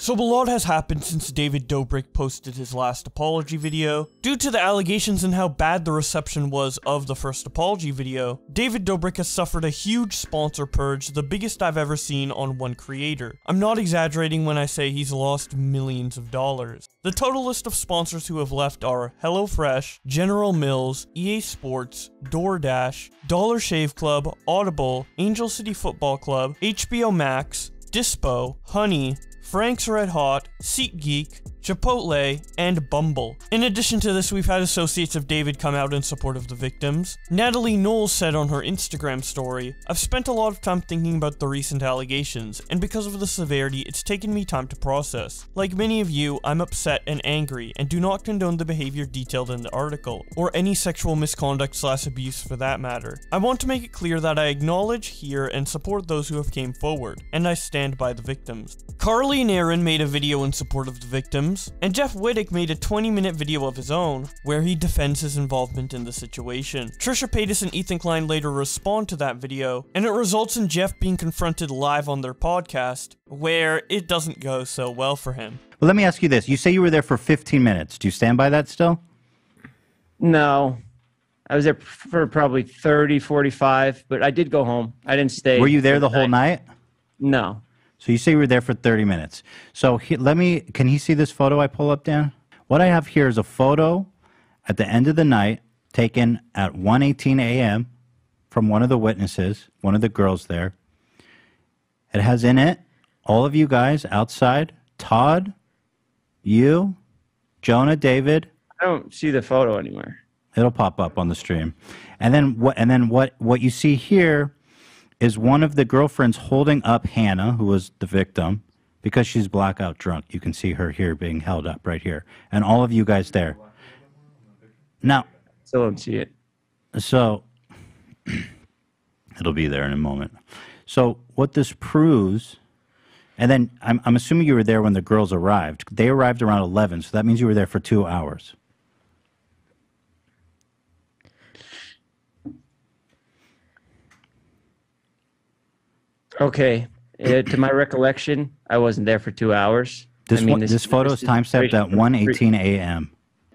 So a lot has happened since David Dobrik posted his last apology video. Due to the allegations and how bad the reception was of the first apology video, David Dobrik has suffered a huge sponsor purge, the biggest I've ever seen on one creator. I'm not exaggerating when I say he's lost millions of dollars. The total list of sponsors who have left are HelloFresh, General Mills, EA Sports, DoorDash, Dollar Shave Club, Audible, Angel City Football Club, HBO Max, Dispo, Honey, Frank's Red Hot, SeatGeek, Chipotle, and Bumble. In addition to this, we've had associates of David come out in support of the victims. Natalie Knowles said on her Instagram story, "I've spent a lot of time thinking about the recent allegations, and because of the severity, it's taken me time to process. Like many of you, I'm upset and angry, and do not condone the behavior detailed in the article, or any sexual misconduct/abuse for that matter. I want to make it clear that I acknowledge, hear, and support those who have came forward, and I stand by the victims." Carly and Aaron made a video in support of the victims, and Jeff Wittick made a 20-minute video of his own, where he defends his involvement in the situation. Trisha Paytas and Ethan Klein later respond to that video, and it results in Jeff being confronted live on their podcast, where it doesn't go so well for him. Well, let me ask you this. You say you were there for 15 minutes. Do you stand by that still? No. I was there for probably 30, 45, but I did go home. I didn't stay. Were you there the whole night? No. So you say you were there for 30 minutes. So can he see this photo I pull up, Dan? What I have here is a photo at the end of the night taken at 1:18 a.m. from one of the witnesses, one of the girls there. It has in it all of you guys outside, Todd, you, Jonah, David. I don't see the photo anywhere. It'll pop up on the stream. And then what you see here is one of the girlfriends holding up Hannah, who was the victim, because she's blackout drunk. You can see her here being held up right here. And all of you guys there. Now, Still don't see it. So, it'll be there in a moment. So, what this proves, and then I'm assuming you were there when the girls arrived. They arrived around 11, so that means you were there for 2 hours. Okay. To my recollection, I wasn't there for 2 hours. This photo is timestamped at 1:18 a.m.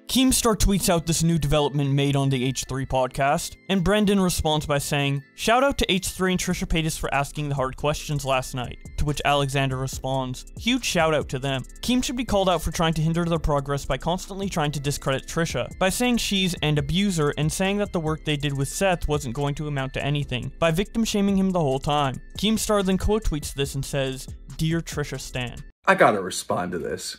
Keemstar tweets out this new development made on the H3 podcast, and Brendan responds by saying, "Shout out to H3 and Trisha Paytas for asking the hard questions last night," to which Alexander responds, "Huge shout out to them. Keem should be called out for trying to hinder their progress by constantly trying to discredit Trisha, by saying she's an abuser and saying that the work they did with Seth wasn't going to amount to anything, by victim shaming him the whole time." Keemstar then quote tweets this and says, "Dear Trisha Stan." I gotta respond to this.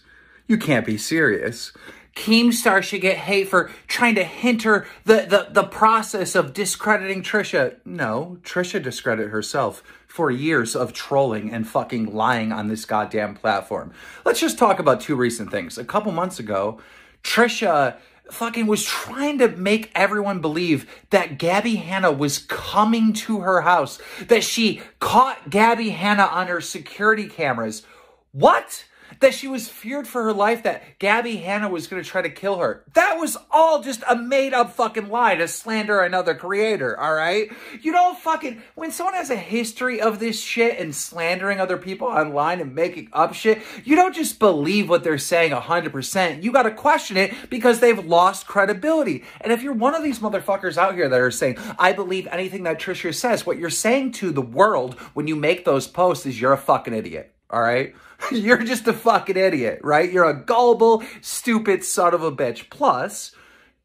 You can't be serious. Keemstar should get hate for trying to hinder the process of discrediting Trisha. No, Trisha discredited herself for years of trolling and fucking lying on this goddamn platform. Let's just talk about two recent things. A couple months ago, Trisha fucking was trying to make everyone believe that Gabby Hanna was coming to her house, that she caught Gabby Hanna on her security cameras. What? That she was feared for her life, that Gabby Hanna was going to try to kill her. That was all just a made-up fucking lie to slander another creator, all right? You don't fucking... When someone has a history of this shit and slandering other people online and making up shit, you don't just believe what they're saying 100%. You got to question it because they've lost credibility. And if you're one of these motherfuckers out here that are saying, I believe anything that Trisha says, what you're saying to the world when you make those posts is you're a fucking idiot, all right? You're just a fucking idiot, right? You're a gullible, stupid son of a bitch. Plus,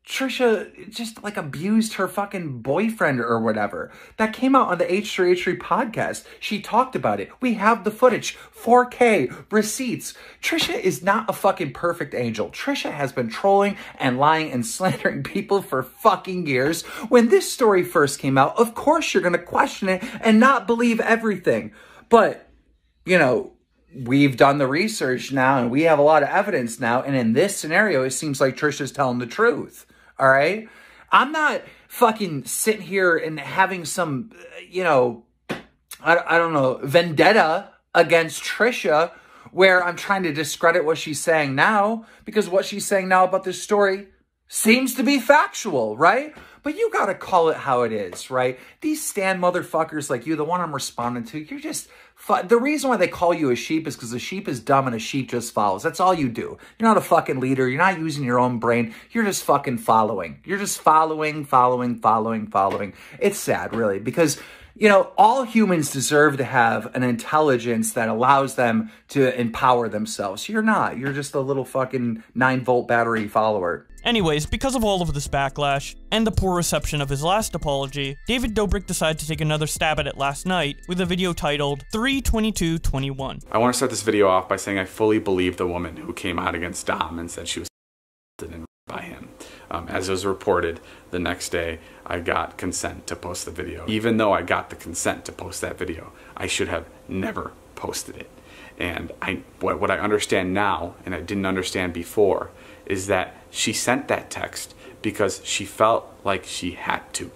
Trisha just like abused her fucking boyfriend or whatever. That came out on the H3H3 podcast. She talked about it. We have the footage, 4K, receipts. Trisha is not a fucking perfect angel. Trisha has been trolling and lying and slandering people for fucking years. When this story first came out, of course you're going to question it and not believe everything. But, you know, we've done the research now and we have a lot of evidence now. And in this scenario, it seems like Trisha's telling the truth. All right. I'm not fucking sitting here and having some, you know, I don't know, vendetta against Trisha where I'm trying to discredit what she's saying now, because what she's saying now about this story Seems to be factual, right? But you gotta call it how it is, right? These Stan motherfuckers like you, the one I'm responding to, you're just... The reason why they call you a sheep is because a sheep is dumb and a sheep just follows. That's all you do. You're not a fucking leader. You're not using your own brain. You're just fucking following. You're just following. It's sad, really, because... You know, all humans deserve to have an intelligence that allows them to empower themselves. You're not. You're just a little fucking 9-volt battery follower. Anyways, because of all of this backlash, and the poor reception of his last apology, David Dobrik decided to take another stab at it last night with a video titled 3/22/21. I want to start this video off by saying I fully believe the woman who came out against Dom and said she was by him. As it was reported, the next day I got consent to post the video. Even though I got the consent to post that video, I should have never posted it. And what I understand now, and I didn't understand before, is that she sent that text because she felt like she had to,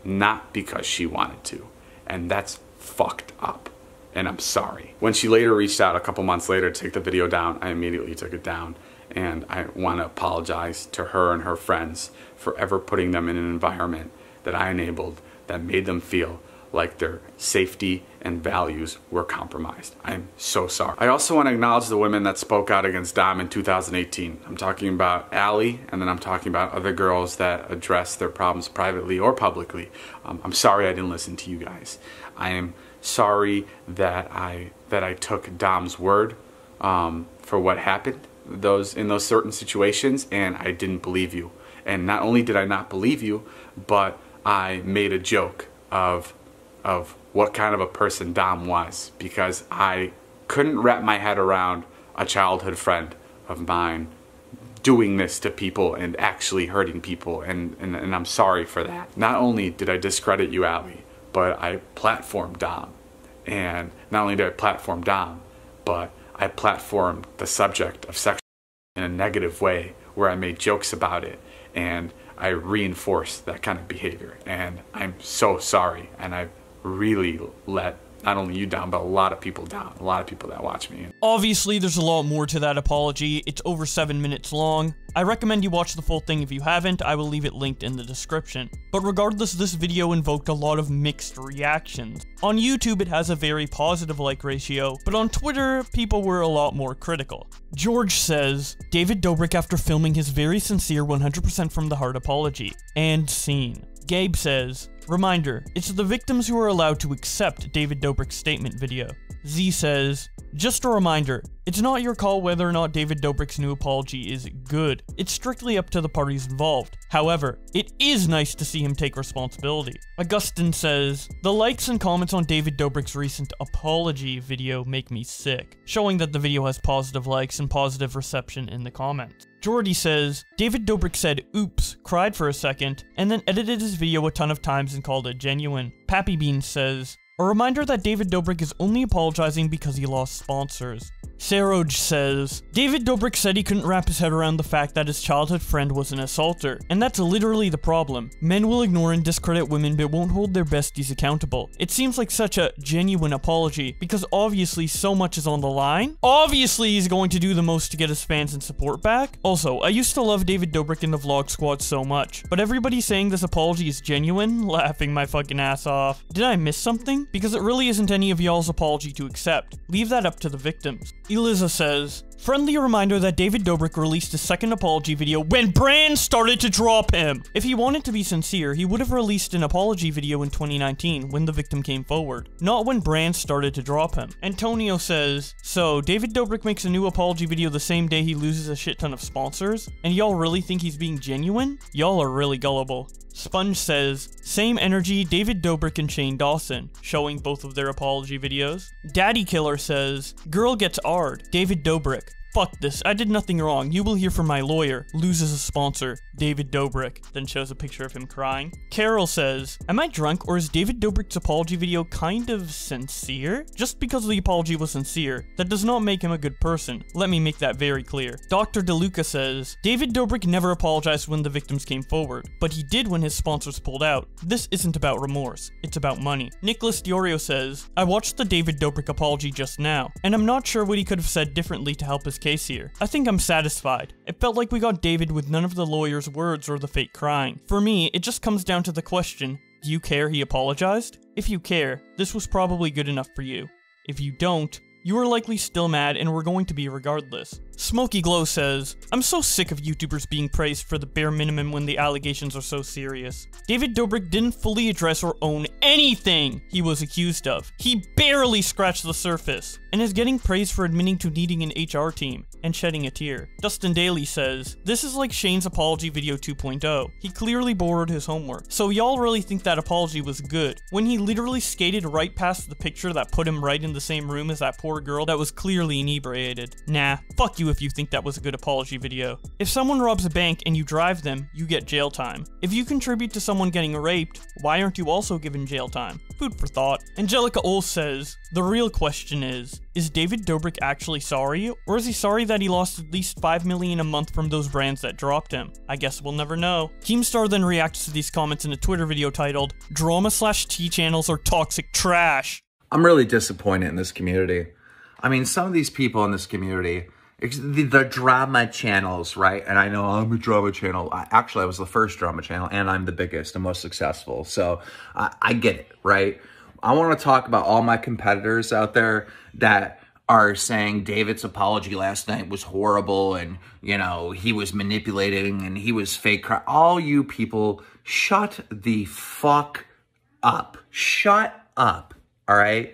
not because she wanted to. And that's fucked up. And I'm sorry. When she later reached out a couple months later to take the video down, I immediately took it down. And I want to apologize to her and her friends for ever putting them in an environment that I enabled that made them feel like their safety and values were compromised. I'm so sorry. I also want to acknowledge the women that spoke out against Dom in 2018. I'm talking about Allie, and then I'm talking about other girls that address their problems privately or publicly. I'm sorry I didn't listen to you guys. I am sorry that I took Dom's word for what happened in those certain situations, and I didn't believe you. And not only did I not believe you, but I made a joke of what kind of a person Dom was, because I couldn't wrap my head around a childhood friend of mine doing this to people and actually hurting people, and I'm sorry for that. Not only did I discredit you, Allie, but I platformed Dom. And not only did I platform Dom, but I platformed the subject of sex in a negative way, where I made jokes about it, and I reinforced that kind of behavior. And I'm so sorry, and I really let not only you down, but a lot of people down, a lot of people that watch me. Obviously, there's a lot more to that apology. It's over 7 minutes long. I recommend you watch the full thing if you haven't. I will leave it linked in the description. But regardless, this video invoked a lot of mixed reactions. On YouTube, it has a very positive like ratio, but on Twitter, people were a lot more critical. George says, David Dobrik after filming his very sincere 100% from the heart apology. And scene. Gabe says, reminder, it's the victims who are allowed to accept David Dobrik's statement video. Z says, just a reminder, it's not your call whether or not David Dobrik's new apology is good. It's strictly up to the parties involved. However, it is nice to see him take responsibility. Augustine says, the likes and comments on David Dobrik's recent apology video make me sick, showing that the video has positive likes and positive reception in the comments. Jordy says, David Dobrik said oops, cried for a second, and then edited his video a ton of times and called it genuine. Pappy Bean says, a reminder that David Dobrik is only apologizing because he lost sponsors. Saroj says, David Dobrik said he couldn't wrap his head around the fact that his childhood friend was an assaulter, and that's literally the problem. Men will ignore and discredit women but won't hold their besties accountable. It seems like such a genuine apology, because obviously so much is on the line. Obviously he's going to do the most to get his fans and support back. Also, I used to love David Dobrik in the Vlog Squad so much, but everybody saying this apology is genuine, laughing my fucking ass off. Did I miss something? Because it really isn't any of y'all's apology to accept. Leave that up to the victims. Eliza says, friendly reminder that David Dobrik released his second apology video when brands started to drop him. If he wanted to be sincere, he would have released an apology video in 2019 when the victim came forward, not when brands started to drop him. Antonio says, so David Dobrik makes a new apology video the same day he loses a shit ton of sponsors? And y'all really think he's being genuine? Y'all are really gullible. Sponge says, same energy, David Dobrik and Shane Dawson, showing both of their apology videos. Daddy Killer says, girl gets R'd, David Dobrik. Fuck this, I did nothing wrong, you will hear from my lawyer. Loses a sponsor, David Dobrik. Then shows a picture of him crying. Carol says, am I drunk or is David Dobrik's apology video kind of sincere? Just because the apology was sincere, that does not make him a good person. Let me make that very clear. Dr. DeLuca says, David Dobrik never apologized when the victims came forward, but he did when his sponsors pulled out. This isn't about remorse, it's about money. Nicholas Diorio says, I watched the David Dobrik apology just now, and I'm not sure what he could have said differently to help his case here. I think I'm satisfied. It felt like we got David with none of the lawyer's words or the fake crying. For me, it just comes down to the question, do you care he apologized? If you care, this was probably good enough for you. If you don't, you are likely still mad and were going to be regardless. Smoky Glow says, I'm so sick of YouTubers being praised for the bare minimum when the allegations are so serious. David Dobrik didn't fully address or own anything he was accused of. He barely scratched the surface, and is getting praised for admitting to needing an HR team and shedding a tear. Dustin Daly says, this is like Shane's apology video 2.0. He clearly borrowed his homework. So y'all really think that apology was good, when he literally skated right past the picture that put him right in the same room as that poor girl that was clearly inebriated. Nah, fuck you if you think that was a good apology video. If someone robs a bank and you drive them, you get jail time. If you contribute to someone getting raped, why aren't you also given jail time? Food for thought. Angelica Ole says, the real question is David Dobrik actually sorry, or is he sorry that he lost at least $5 million a month from those brands that dropped him? I guess we'll never know. Keemstar then reacts to these comments in a Twitter video titled, Drama/T channels are toxic trash. I'm really disappointed in this community. I mean, some of these people in this community, the drama channels, right? And I know I'm a drama channel. Actually, I was the first drama channel, and I'm the biggest and most successful. So I get it, right? I want to talk about all my competitors out there that are saying David's apology last night was horrible and, you know, he was manipulating and he was fake. All you people, shut the fuck up. Shut up, all right?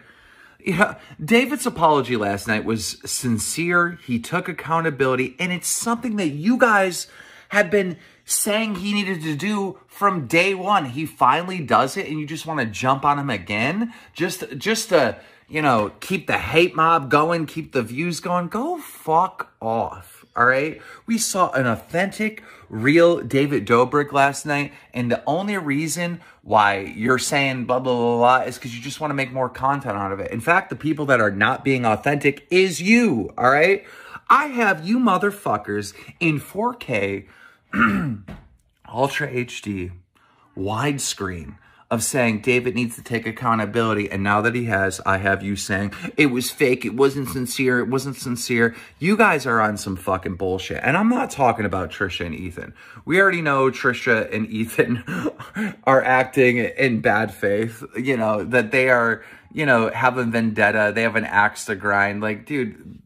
Yeah, David's apology last night was sincere. He took accountability, and it's something that you guys have been saying he needed to do from day one. He finally does it, and you just want to jump on him again? Just to, you know, keep the hate mob going, keep the views going. Go fuck off, all right? We saw an authentic, real David Dobrik last night, and the only reason why you're saying blah, blah, blah, blah is because you just want to make more content out of it. In fact, the people that are not being authentic is you, all right? I have you motherfuckers in 4K, Ultra HD, widescreen, of saying David needs to take accountability, and now that he has, I have you saying it was fake, it wasn't sincere. You guys are on some fucking bullshit. And I'm not talking about Trisha and Ethan. We already know Trisha and Ethan are acting in bad faith, you know, that they are, you know, have a vendetta, they have an axe to grind. Like, dude,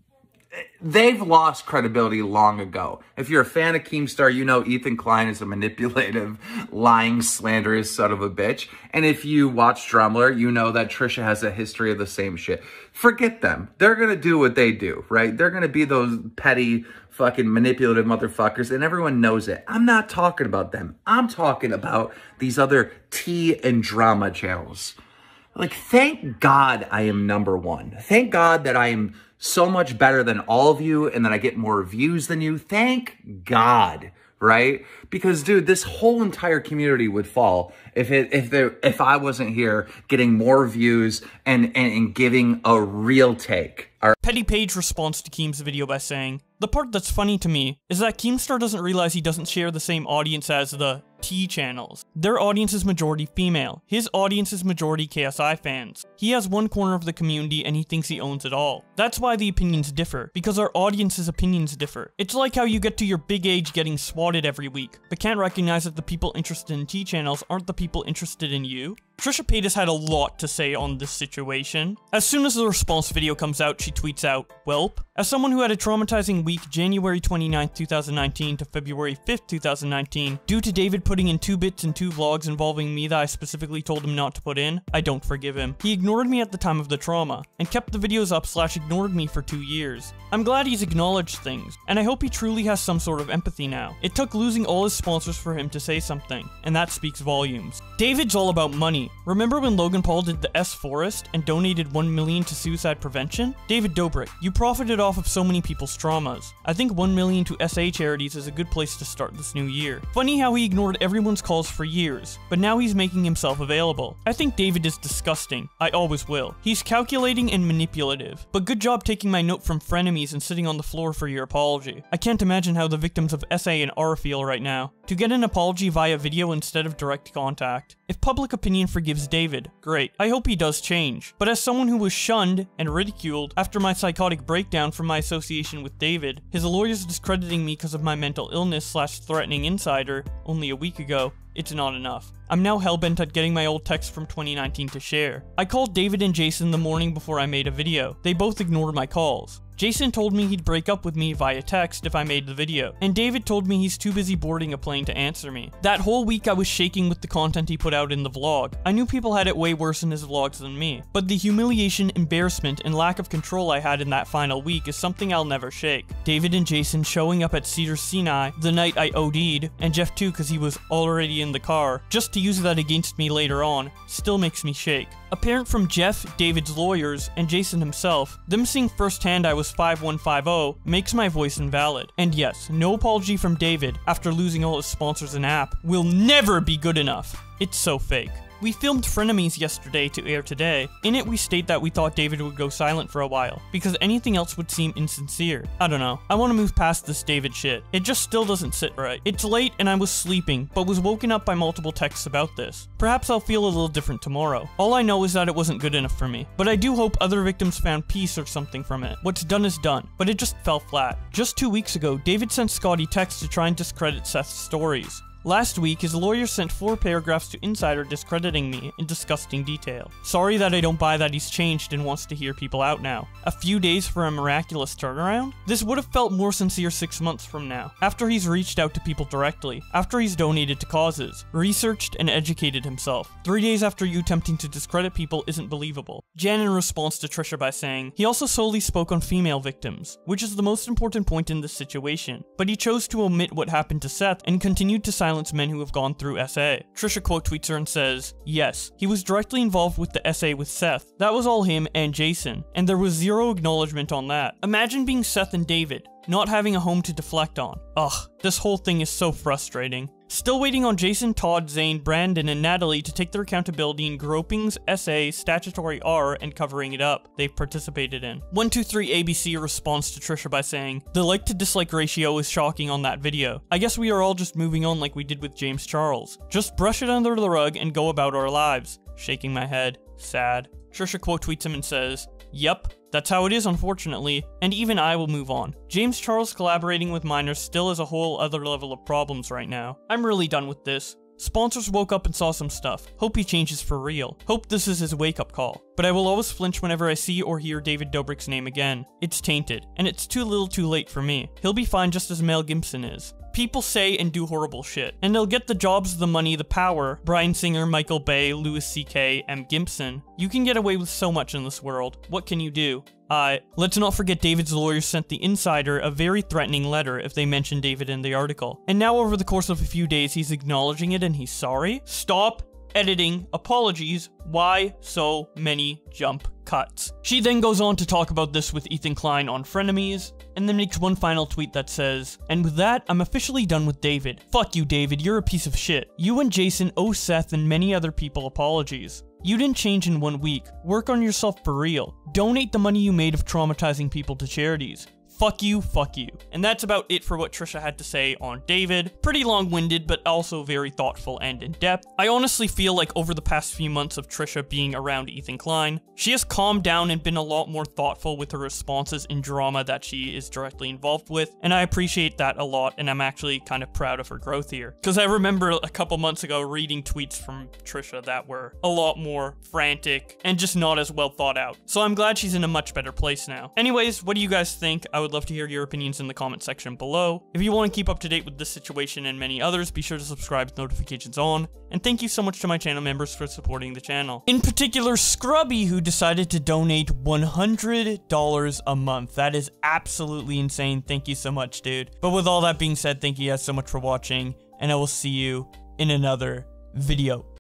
they've lost credibility long ago. If you're a fan of Keemstar, you know Ethan Klein is a manipulative, lying, slanderous son of a bitch. And if you watch Drumler, you know that Trisha has a history of the same shit. Forget them. They're going to do what they do, right? They're going to be those petty, fucking manipulative motherfuckers, and everyone knows it. I'm not talking about them. I'm talking about these other tea and drama channels. Like, thank God I am number one. Thank God that I am so much better than all of you and that I get more views than you. Thank God, right? Because, dude, this whole entire community would fall if I wasn't here getting more views and giving a real take. Petty Page responds to Keem's video by saying, the part that's funny to me is that Keemstar doesn't realize he doesn't share the same audience as the T channels. Their audience is majority female. His audience is majority KSI fans. He has one corner of the community and he thinks he owns it all. That's why the opinions differ, because our audience's opinions differ. It's like how you get to your big age getting swatted every week, but can't recognize that the people interested in T channels aren't the people interested in you. Trisha Paytas had a lot to say on this situation. As soon as the response video comes out, she tweets out, "Welp, as someone who had a traumatizing week January 29th, 2019 to February 5th, 2019, due to David putting in 2 bits and 2 vlogs involving me that I specifically told him not to put in, I don't forgive him. He ignored me at the time of the trauma, and kept the videos up / ignored me for 2 years. I'm glad he's acknowledged things, and I hope he truly has some sort of empathy now. It took losing all his sponsors for him to say something, and that speaks volumes." David's all about money. Remember when Logan Paul did the S Forest and donated $1 million to suicide prevention? David Dobrik, you profited off of so many people's traumas. I think $1 million to SA charities is a good place to start this new year. Funny how he ignored everyone's calls for years, but now he's making himself available. I think David is disgusting. I always will. He's calculating and manipulative, but good job taking my note from frenemies and sitting on the floor for your apology. I can't imagine how the victims of SA and R feel right now. To get an apology via video instead of direct contact. If public opinion forgives David, great. I hope he does change. But as someone who was shunned and ridiculed after my psychotic breakdown from my association with David, his lawyers discrediting me because of my mental illness / threatening insider only a week ago, it's not enough. I'm now hellbent at getting my old text from 2019 to share. I called David and Jason the morning before I made a video. They both ignored my calls. Jason told me he'd break up with me via text if I made the video, and David told me he's too busy boarding a plane to answer me. That whole week I was shaking with the content he put out in the vlog. I knew people had it way worse in his vlogs than me, but the humiliation, embarrassment, and lack of control I had in that final week is something I'll never shake. David and Jason showing up at Cedar Sinai the night I OD'd, and Jeff too because he was already in the car, just to use that against me later on, still makes me shake. Apparent from Jeff, David's lawyers, and Jason himself, them seeing firsthand I was 5150 makes my voice invalid. And yes, no apology from David after losing all his sponsors and app will never be good enough. It's so fake. We filmed Frenemies yesterday to air today. In it, we state that we thought David would go silent for a while, because anything else would seem insincere. I don't know. I want to move past this David shit. It just still doesn't sit right. It's late and I was sleeping, but was woken up by multiple texts about this. Perhaps I'll feel a little different tomorrow. All I know is that it wasn't good enough for me. But I do hope other victims found peace or something from it. What's done is done, but it just fell flat. Just 2 weeks ago, David sent Scotty texts to try and discredit Seth's stories. Last week, his lawyer sent 4 paragraphs to Insider discrediting me in disgusting detail. Sorry that I don't buy that he's changed and wants to hear people out now. A few days for a miraculous turnaround? This would have felt more sincere 6 months from now, after he's reached out to people directly, after he's donated to causes, researched and educated himself. 3 days after you attempting to discredit people isn't believable. Jan in response to Trisha by saying, he also solely spoke on female victims, which is the most important point in this situation, but he chose to omit what happened to Seth and continued to silence men who have gone through SA. Trisha quote tweets her and says, yes, he was directly involved with the SA with Seth. That was all him and Jason, and there was zero acknowledgement on that. Imagine being Seth and David, not having a home to deflect on. Ugh, this whole thing is so frustrating. Still waiting on Jason, Todd, Zane, Brandon, and Natalie to take their accountability in gropings, SA, statutory R, and covering it up they've participated in. 123 ABC responds to Trisha by saying, the like to dislike ratio is shocking on that video. I guess we are all just moving on like we did with James Charles. Just brush it under the rug and go about our lives. Shaking my head. Sad. Trisha quote tweets him and says, yep. That's how it is, unfortunately, and even I will move on. James Charles collaborating with minors still is a whole other level of problems right now. I'm really done with this. Sponsors woke up and saw some stuff. Hope he changes for real. Hope this is his wake-up call. But I will always flinch whenever I see or hear David Dobrik's name again. It's tainted, and it's too little too late for me. He'll be fine just as Mel Gibson is. People say and do horrible shit, and they'll get the jobs, the money, the power. Bryan Singer, Michael Bay, Louis C.K., M. Gibson. You can get away with so much in this world. What can you do? Let's not forget David's lawyer sent the Insider a very threatening letter if they mention David in the article. And now over the course of a few days, he's acknowledging it and he's sorry? Stop editing. Apologies. Why so many jump cuts? She then goes on to talk about this with Ethan Klein on Frenemies, and then makes one final tweet that says, and with that, I'm officially done with David. Fuck you, David, you're a piece of shit. You and Jason owe Seth and many other people apologies. You didn't change in 1 week. Work on yourself for real. Donate the money you made of traumatizing people to charities. Fuck you, fuck you. And that's about it for what Trisha had to say on David. Pretty long-winded, but also very thoughtful and in-depth. I honestly feel like over the past few months of Trisha being around Ethan Klein, she has calmed down and been a lot more thoughtful with her responses in drama that she is directly involved with, and I appreciate that a lot, and I'm actually kind of proud of her growth here. Because I remember a couple months ago reading tweets from Trisha that were a lot more frantic and just not as well thought out. So I'm glad she's in a much better place now. Anyways, what do you guys think? I would love to hear your opinions in the comment section below. If you want to keep up to date with this situation and many others, be sure to subscribe with notifications on. And thank you so much to my channel members for supporting the channel. In particular, Scrubby, who decided to donate $100 a month. That is absolutely insane. Thank you so much, dude. But with all that being said, thank you guys so much for watching, and I will see you in another video.